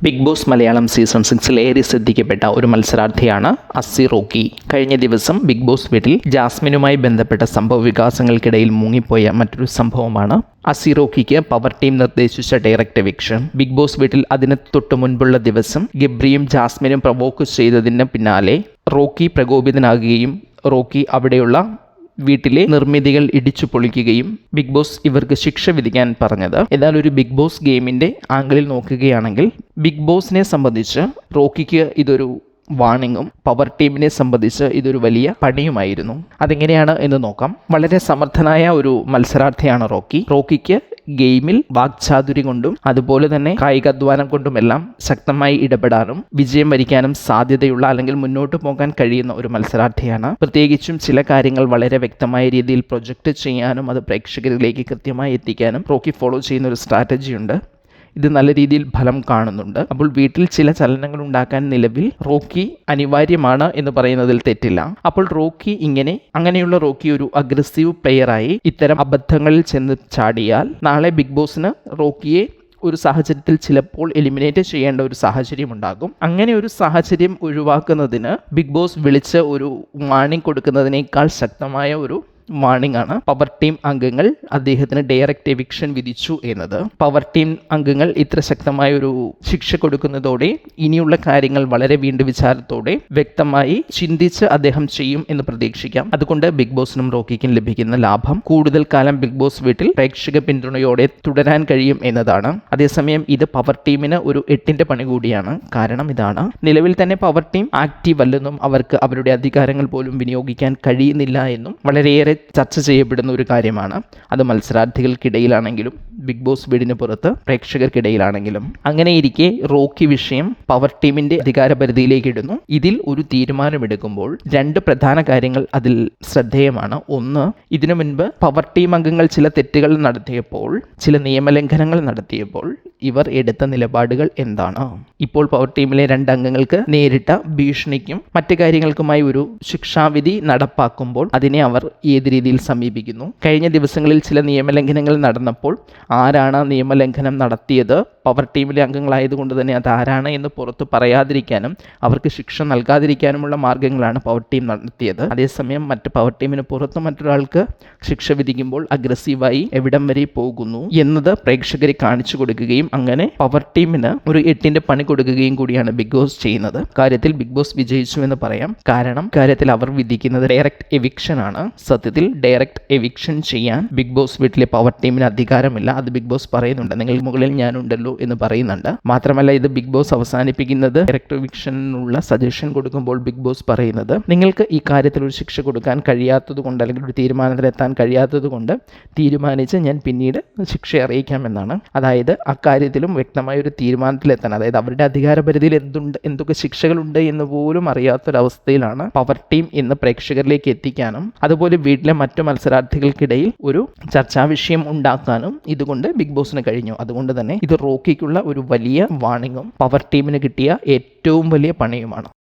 Big boss Malayalam season 6 ഏറെ ശ്രദ്ധിക്കപ്പെട്ട ഒരു മത്സരാർത്ഥിയാണ് അസി റോക്കി. കഴിഞ്ഞ ദിവസം ബിഗ് ബോസ് വീട്ടിൽ ജാസ്മിനുമായി ബന്ധപ്പെട്ട സംഭവ വികാസങ്ങൾക്കിടയിൽ മുങ്ങിപ്പോയ മറ്റൊരു സംഭവമാണ് അസി റോക്കിക്ക് പവർ ടീം നിർദ്ദേശിച്ച ഡയറക്റ്റ് എവിക്ഷൻ. ബിഗ് ബോസ് വീട്ടിൽ അതിന് തൊട്ടു മുൻപുള്ള ദിവസം ഗബ്രിയും ജാസ്മിനും പ്രവോക്ക് ചെയ്തതിന് പിന്നാലെ റോക്കി പ്രകോപിതനാകുകയും റോക്കി അവിടെയുള്ള വീട്ടിലെ നിർമ്മിതികൾ ഇടിച്ചു പൊളിക്കുകയും ബിഗ് ബോസ് ഇവർക്ക് ശിക്ഷ വിധിക്കാൻ പറഞ്ഞത്. എന്നാൽ ഒരു ബിഗ് ബോസ് ഗെയിമിൻ്റെ ആംഗിളിൽ നോക്കുകയാണെങ്കിൽ ബിഗ് ബോസിനെ സംബന്ധിച്ച് റോക്കിക്ക് ഇതൊരു വാണിങ്ങും പവർ ടീമിനെ സംബന്ധിച്ച് ഇതൊരു വലിയ പണിയുമായിരുന്നു. അതെങ്ങനെയാണ് എന്ന് നോക്കാം. വളരെ സമർത്ഥനായ ഒരു മത്സരാർത്ഥിയാണ് റോക്കിക്ക് ഗെയിമിൽ വാക്ചാതുരി കൊണ്ടും അതുപോലെ തന്നെ കായികാധ്വാനം കൊണ്ടുമെല്ലാം ശക്തമായി ഇടപെടാനും വിജയം വരിക്കാനും സാധ്യതയുള്ള അല്ലെങ്കിൽ മുന്നോട്ട് പോകാൻ കഴിയുന്ന ഒരു മത്സരാർത്ഥിയാണ്. പ്രത്യേകിച്ചും ചില കാര്യങ്ങൾ വളരെ വ്യക്തമായ രീതിയിൽ പ്രൊജക്റ്റ് ചെയ്യാനും അത് പ്രേക്ഷകരിലേക്ക് കൃത്യമായി എത്തിക്കാനും റോക്കി ഫോളോ ചെയ്യുന്ന ഒരു സ്ട്രാറ്റജി ഉണ്ട്. ഇത് നല്ല രീതിയിൽ ഫലം കാണുന്നുണ്ട്. അപ്പോൾ വീട്ടിൽ ചില ചലനങ്ങൾ ഉണ്ടാക്കാൻ നിലവിൽ റോക്കി അനിവാര്യമാണ് എന്ന് പറയുന്നതിൽ തെറ്റില്ല. അപ്പോൾ അങ്ങനെയുള്ള റോക്കി ഒരു അഗ്രസീവ് പ്ലെയറായി ഇത്തരം അബദ്ധങ്ങളിൽ ചെന്ന് ചാടിയാൽ നാളെ ബിഗ് ബോസിന് റോക്കിയെ ഒരു സാഹചര്യത്തിൽ ചിലപ്പോൾ എലിമിനേറ്റ് ചെയ്യേണ്ട ഒരു സാഹചര്യം ഉണ്ടാകും. അങ്ങനെ ഒരു സാഹചര്യം ഒഴിവാക്കുന്നതിന് ബിഗ് ബോസ് വിളിച്ച് ഒരു വാണിംഗ് കൊടുക്കുന്നതിനേക്കാൾ ശക്തമായ ഒരു വാണിംഗ് ആണ് പവർ ടീം അംഗങ്ങൾ അദ്ദേഹത്തിന് ഡയറക്റ്റ് എവിക്ഷൻ വിധിച്ചു എന്നത്. പവർ ടീം അംഗങ്ങൾ ഇത്ര ശക്തമായ ഒരു ശിക്ഷ കൊടുക്കുന്നതോടെ ഇനിയുള്ള കാര്യങ്ങൾ വളരെ വീണ്ടും വിചാരത്തോടെ വ്യക്തമായി ചിന്തിച്ച് അദ്ദേഹം ചെയ്യും എന്ന് പ്രതീക്ഷിക്കാം. അതുകൊണ്ട് ബിഗ് ബോസിനും റോക്കിക്കും ലഭിക്കുന്ന ലാഭം കൂടുതൽ കാലം ബിഗ് ബോസ് വീട്ടിൽ പ്രേക്ഷക പിന്തുണയോടെ തുടരാൻ കഴിയും എന്നതാണ്. അതേസമയം ഇത് പവർ ടീമിന് ഒരു 8ന്റെ പണി കൂടിയാണ്. കാരണം ഇതാണ്, നിലവിൽ തന്നെ പവർ ടീം ആക്റ്റീവ് അല്ലെന്നും അവർക്ക് അവരുടെ അധികാരങ്ങൾ പോലും വിനിയോഗിക്കാൻ കഴിയുന്നില്ല എന്നും വളരെയേറെ ചർച്ച ചെയ്യപ്പെടുന്ന ഒരു കാര്യമാണ്. അത് മത്സരാർത്ഥികൾക്കിടയിലാണെങ്കിലും ബിഗ് ബോസ് വീടിന് പുറത്ത് പ്രേക്ഷകർക്കിടയിലാണെങ്കിലും. അങ്ങനെയിരിക്കെ റോക്കി വിഷയം പവർ ടീമിന്റെ അധികാര പരിധിയിലേക്ക് ഇടുന്നു. ഇതിൽ ഒരു തീരുമാനമെടുക്കുമ്പോൾ 2 പ്രധാന കാര്യങ്ങൾ അതിൽ ശ്രദ്ധേയമാണ്. ഒന്ന്, ഇതിനു മുൻപ് പവർ ടീം അംഗങ്ങൾ ചില തെറ്റുകൾ നടത്തിയപ്പോൾ, ചില നിയമലംഘനങ്ങൾ നടത്തിയപ്പോൾ ഇവർ എടുത്ത നിലപാടുകൾ എന്താണ്. ഇപ്പോൾ പവർ ടീമിലെ 2 അംഗങ്ങൾക്ക് നേരിട്ട ഭീഷണിക്കും മറ്റു കാര്യങ്ങൾക്കുമായി ഒരു ശിക്ഷാവിധി നടപ്പാക്കുമ്പോൾ അതിനെ അവർ ഏത് രീതിയിൽ സമീപിക്കുന്നു. കഴിഞ്ഞ ദിവസങ്ങളിൽ ചില നിയമലംഘനങ്ങൾ നടന്നപ്പോൾ ആരാണ് നിയമലംഘനം നടത്തിയത്, പവർ ടീമിലെ അംഗങ്ങളായതുകൊണ്ട് തന്നെ അത് ആരാണ് എന്ന് പുറത്ത് പറയാതിരിക്കാനും അവർക്ക് ശിക്ഷ നൽകാതിരിക്കാനുമുള്ള മാർഗങ്ങളാണ് പവർ ടീം നടത്തിയത്. അതേസമയം മറ്റ് പവർ ടീമിന് പുറത്ത് മറ്റൊരാൾക്ക് ശിക്ഷ വിധിക്കുമ്പോൾ അഗ്രസീവായി എവിടം വരെ പോകുന്നു എന്നത് പ്രേക്ഷകരെ കാണിച്ചു കൊടുക്കുകയും അങ്ങനെ പവർ ടീമിന് ഒരു 8ന്റെ പണി കൊടുക്കുകയും കൂടിയാണ് ബിഗ് ബോസ് ചെയ്യുന്നത്. കാര്യത്തിൽ ബിഗ് ബോസ് വിജയിച്ചു എന്ന് പറയാം. കാരണം കാര്യത്തിൽ അവർ വിധിക്കുന്നത് ഡയറക്റ്റ് എവിക്ഷൻ ആണ്. സത്യത്തിൽ ഡയറക്റ്റ് എവിക്ഷൻ ചെയ്യാൻ ബിഗ് ബോസ് വീട്ടിലെ പവർ ടീമിന് അധികാരമില്ല. അത് ബിഗ് ബോസ് പറയുന്നുണ്ട്. നിങ്ങൾ മുകളിൽ ഞാനുണ്ടല്ലോ എന്ന് പറയുന്നുണ്ട്. മാത്രമല്ല ഇത് ബിഗ് ബോസ് അവസാനിപ്പിക്കുന്നത് ഡയറക്റ്റ് എവിക്ഷനുള്ള സജഷൻ കൊടുക്കുമ്പോൾ ബിഗ് ബോസ് പറയുന്നത് നിങ്ങൾക്ക് ഈ കാര്യത്തിൽ ഒരു ശിക്ഷ കൊടുക്കാൻ കഴിയാത്തത് കൊണ്ട് അല്ലെങ്കിൽ ഒരു തീരുമാനത്തിലെത്താൻ കഴിയാത്തത് കൊണ്ട് തീരുമാനിച്ച് ഞാൻ പിന്നീട് ശിക്ഷ അറിയിക്കാമെന്നാണ്. അതായത് അക്കാര്യത്തിലും വ്യക്തമായ ഒരു തീരുമാനത്തിലെത്താൻ, അതായത് അവരുടെ അധികാര പരിധിയിൽ എന്തൊക്കെ ശിക്ഷകളുണ്ട് എന്ന് പോലും അറിയാത്തൊരവസ്ഥയിലാണ് പവർ ടീം എന്ന് പ്രേക്ഷകരിലേക്ക് എത്തിക്കാനും അതുപോലെ വീട്ടിലെ മറ്റു മത്സരാർത്ഥികൾക്കിടയിൽ ഒരു ചർച്ചാ വിഷയം ഉണ്ടാക്കാനും ഇതുകൊണ്ട് ബിഗ് ബോസിന് കഴിഞ്ഞു. അതുകൊണ്ട് തന്നെ ഇത് റോക്കിക്കുള്ള ഒരു വലിയ വാണിങ്ങും പവർ ടീമിന് കിട്ടിയ ഏറ്റവും വലിയ പണിയുമാണ്.